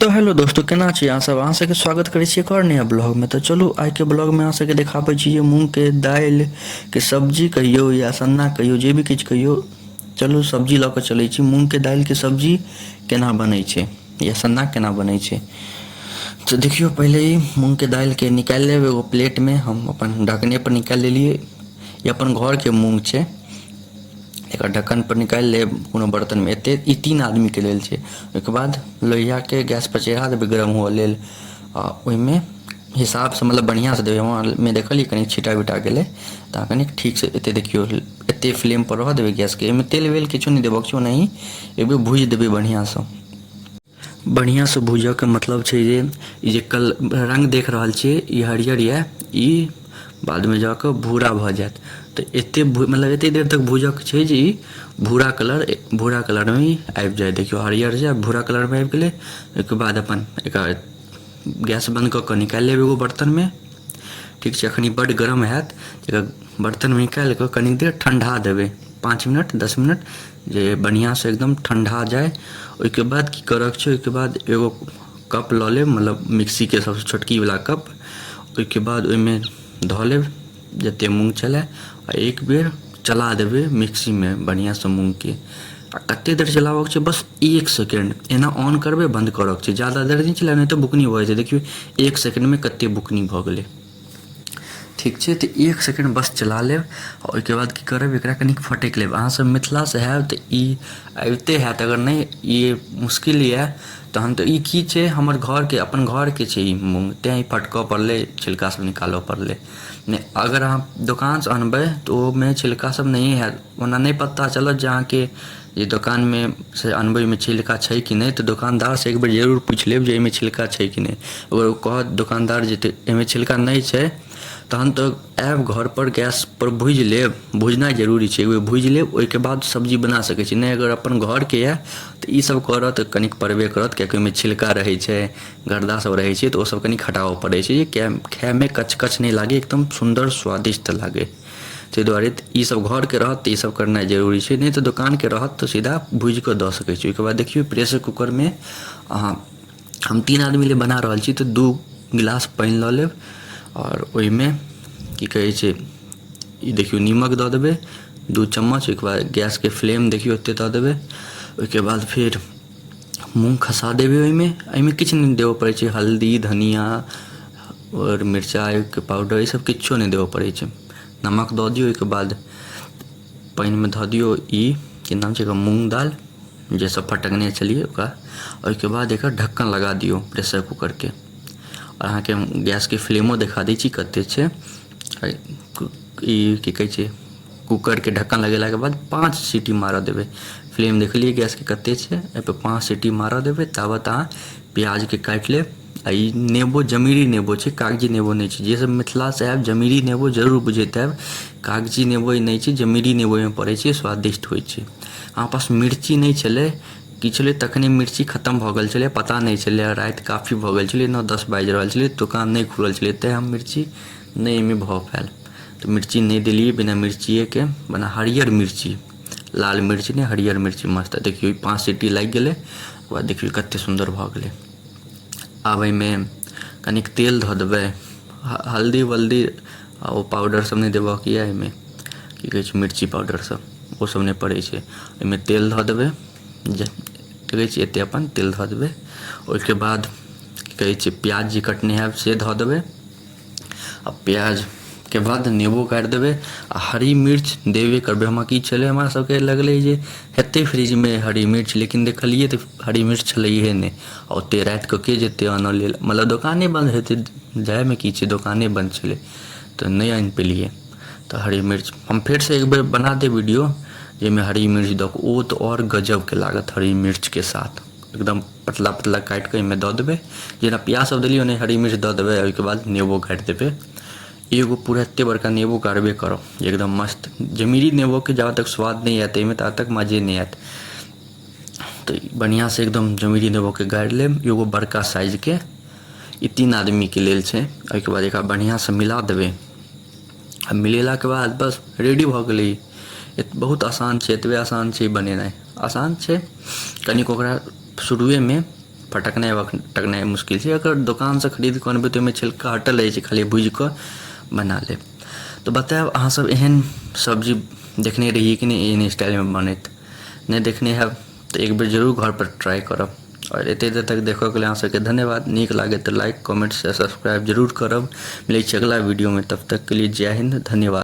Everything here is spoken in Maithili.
तो हेलो दोस्तों, केना छी अहाँ सब? अहाँ सबके स्वागत करै छी एक और नया ब्लॉग में। तो चलू आइ के ब्लॉग में अहाँ सबके देखाबै छी मूंग के दालि के सब्जी कहियो या सन्ना कहियो, जे भी किछु कहियो। चलू सब्जी लऽ कऽ चलै छी। मूंग के दालि के सब्जी केना बनै छै या सन्ना केना बनै छै। तो देखियो, पहले ही मूंग के दालि के निकालि लेब एगो प्लेट में। हम अपन ढकने पर निकालि लेलिए। ये अपन घर के मूंग छै। एक ढक्कन पर निकालि लेब कोनो बर्तन में। एते ई 3 आदमी के लेल छै। ओहिके बाद लोहिया के गैस पर चढ़ा देबै गरम हुअ लेल। आ ओहिमे हिसाब से मतलब बढ़िया से देबै। वहाँ में देखलिए कनी छिटा बिटा गेलै तऽ कनी ठीक से एते देखियो, एते फ्लेम पर रह देबै गैस के। एहिमे तेल वेल किछो नहीं देबक छै, ओनाही एक बेर भूजि देबै बढ़िया से। बढ़िया से भूजऽ के मतलब छै जे ई जे कल रंग देख रहल छियै ई हरियर यऽ, ई बाद में जाके भूरा भऽ जायत। तो एते मतलब एते देर तक भूजऽ के छै जे ई भूरा कलर में ही आबि जाए। देखियो हरियर से भूरा कलर में आबि गेलै। ओहिके बाद अपन एकर गैस बंद कऽ कऽ निकालि लेब एगो बर्तन में। ठीक छै, अखनी बड्ड गरम हैत। एकर बर्तन में निकालि कऽ कनी देर ठंडा देबै, 5 मिनट 10 मिनट, जे बढ़िया से एकदम ठंडा जाए। ओहिके बाद की करक छै, ओहिके बाद एगो कप लऽ लेब, मतलब मिक्सी के सबसे छोटकी वाला कप। ओहिके बाद ओहिमे धऽ लेब जते मूँग छलै आ एक बेर चला देबै मिक्सी में बढ़िया से मूँग के। आ कते देर चलाबक छै, बस 1 सेकेंड एना ऑन करबै, बंद करक छै। ज़्यादा देर नहीं चला, नहीं तो बुकनी भऽ जाइ छै। देखियो 1 सेकेंड में कते बुकनी भऽ गेलै। ठीक छै, तो 1 सेकेंड बस चला लेब। और ओहिके बाद की करब, एकरा कनिक फटकि लेब। अहाँ सब मिथिला से हैब तऽ ई अबिते हैत, अगर नहीं ई मुश्किल यऽ तहन तऽ ई की छै, हमर घर के अपन घर के छै ई मूँग, तेँ ई फटकऽ पड़लै, छिलका सब निकालऽ पड़लै। नहीं अगर अहाँ दोकान से अनबै तऽ ओहिमे छिलका सब नहीं हैत। ओना नहीं पता चलत जे अहाँके जे दोकान में से अनबै में छिलका छै कि नहीं। तो दुकानदार से एक बेर जरूर पूछि लेब जे एहिमे छिलका छै कि नहीं। अगर ओ कहत दुकानदार जे एहिमे छिलका नहीं छै, तहन तो आयब घर पर, गैस पर भूजि लेब। भूजनाइ जरूरी छै, एक बेर भूजि लेब ओहिके बाद सब्जी बना सकै छी। नहीं अगर अपन घर के यऽ तऽ ई सब करत कनिक पड़बे करत, कियाकि ओहिमे छिलका रहै छै, गर्दा सब रहै छै, तऽ ओ सब कनिक हटाबऽ पड़ै छै जे खाय में कच कच नहीं लागे, एकदम सुंदर स्वादिष्ट लागे। ताहि दुआरे ई सब घर के रहत तऽ ई सब करनाइ जरूरी छै। नहीं तो दुकान के रहत तऽ सीधा भूजि कऽ दऽ सकै छी। ओहिके बाद देखियौ प्रेशर कुकर में अहाँ, हम 3 आदमी लेल बना रहल छी तऽ 2 गिलास पानि लऽ लेब। और ओहिमे की कहै छै, ई देखियौ नीमक दऽ देबै 2 चम्मच। ओहिके बाद गैस के फ्लेम देखियौ एते दऽ देबै। ओहिके बाद फिर मूँग खसा देबै ओहिमे। एहिमे किछु नहीं देबऽ पड़ै छै, हल्दी धनिया और मिरचाई के पाउडर ई सब किच्छो नहीं देबऽ पड़ै छै। नमक दऽ दियौ, ओहिके बाद पानि में धऽ दियौ ई की नाम छै एकर, मूँग दाल जे सब फटकने छलिए ओकरा। ओहिके बाद एकर ढक्कन लगा दियौ प्रेशर कुकर के। और अहाँके गैस के फ्लेमो देखा दै छी कते छै। ई की कहै छै, कुकर के ढक्कन लगेलाके बाद 5 सीटी मारऽ देबै। फ्लेम देखलिए गैस के कते छै, एहि पर 5 सीटी मारऽ देबै। ताबत अहाँ प्याज के काटि लेब। आ ई नेबो जमीरी नेबो छै, कागजी नेबो नहीं छै। जे सब मिथिला से आयब जमीरी नेबो जरूर बुझैत हैब। कागजी नेबो ई नहीं छै, जमीरी नेबो में पड़ै छै, स्वादिष्ट होइ छै। अहाँ पास मिर्ची नहीं छलै की छलै, तखने मिर्ची खत्म भऽ गेल छलै, पता नहीं छलै, राति काफी भऽ गेल छलै, 9-10 बाजि रहल छलै, दुकान नहीं खुलल छलै, तेँ हम मिर्ची नहीं एहिमे भऽ पायल। तो मिर्ची नहीं देलिए, बिना मिर्चिए के बना हरियर मिर्ची, लाल मिर्ची नहीं हरियर मिर्ची मस्त। देखियो 5 सीटी लागि गेलै। ओकर बाद देखियो कते सुंदर भऽ गेलै। आब एहिमे कनिक तेल धऽ देबै। हल्दी वल्दी ओ पाउडर सब नहीं देबऽ के यऽ एहिमे, की कहै छै मिर्ची पाउडर सब, ओ सब नहीं पड़ै छै। एहिमे तेल धऽ देबै, जे देखै छी एते अपन तेल धऽ देबै। ओहिके बाद की कहै छै, प्याज जे कटने हैब से धऽ देबै। आ प्याज के बाद नेबो काटि देबै। आ हरी मिर्च देबे करबै। हमरा की छलै, हमरा सबके लगलै जे हेतै फ्रिज में हरी मिर्च, लेकिन देखलिए तऽ हरी मिर्च छलैहे नहीं। आ ओते राति कऽ के जेतै आनऽ लेल, मतलब दोकाने बंद हेतै, जायमे की छै दोकाने बंद छलै तऽ नहीं आनि पेलिए। तऽ हरी मिर्च हम फेर से एक बेर बना देब वीडियो जाहिमे हरी मिर्च दऽ कऽ, ओ तऽ और गजब के लागत हरी मिर्च के साथ। एकदम पतला पतला काटि कऽ एहिमे दऽ देबै। जेना प्याज सब देलिए ओहिना हरी मिर्च दऽ देबै। ओहिके बाद नेबो काटि देबै। एगो पूरा एते बड़का नेबो गाड़बे करब, एकदम मस्त। जमीरी नेबो के जब तक स्वाद नहीं आयत एहिमे ता तक मजे नहीं आयत। तो बढ़िया से एकदम जमीरी नेबो के गाड़ि लेब एगो बड़का साइज के। ई 3 आदमी के लेल छै। ओहिके बाद एकरा बढ़िया से मिला देबै। आ मिलेला के बाद बस रेडी भऽ गेलै। बहुत आसान छै, एतबे आसान छै बनेनाइ। आसान छै कनिक, ओकरा शुरुए में फटकनाइ वटकनाइ मुश्किल छै। अगर दोकानसँ खरीद कऽ अनबै तऽ ओहिमे छिलका हटल रहै छै, खाली भूजि कऽ बना लेब। तऽ बतायब अहाँसभ एहन सब्जी देखने रहिए कि नहि एहन स्टाइलमे बनैत। नहि देखने हैब तऽ एक बेर जरूर घरपर ट्राई करब। और एते देर तक देखयके लेल अहाँ सबके धन्यवाद। नीक लागे तऽ लाइक कमेंट से सब्सक्राइब जरूर करब। मिलै छी अगला वीडियो में, तब तक के लिए जय हिंद, धन्यवाद।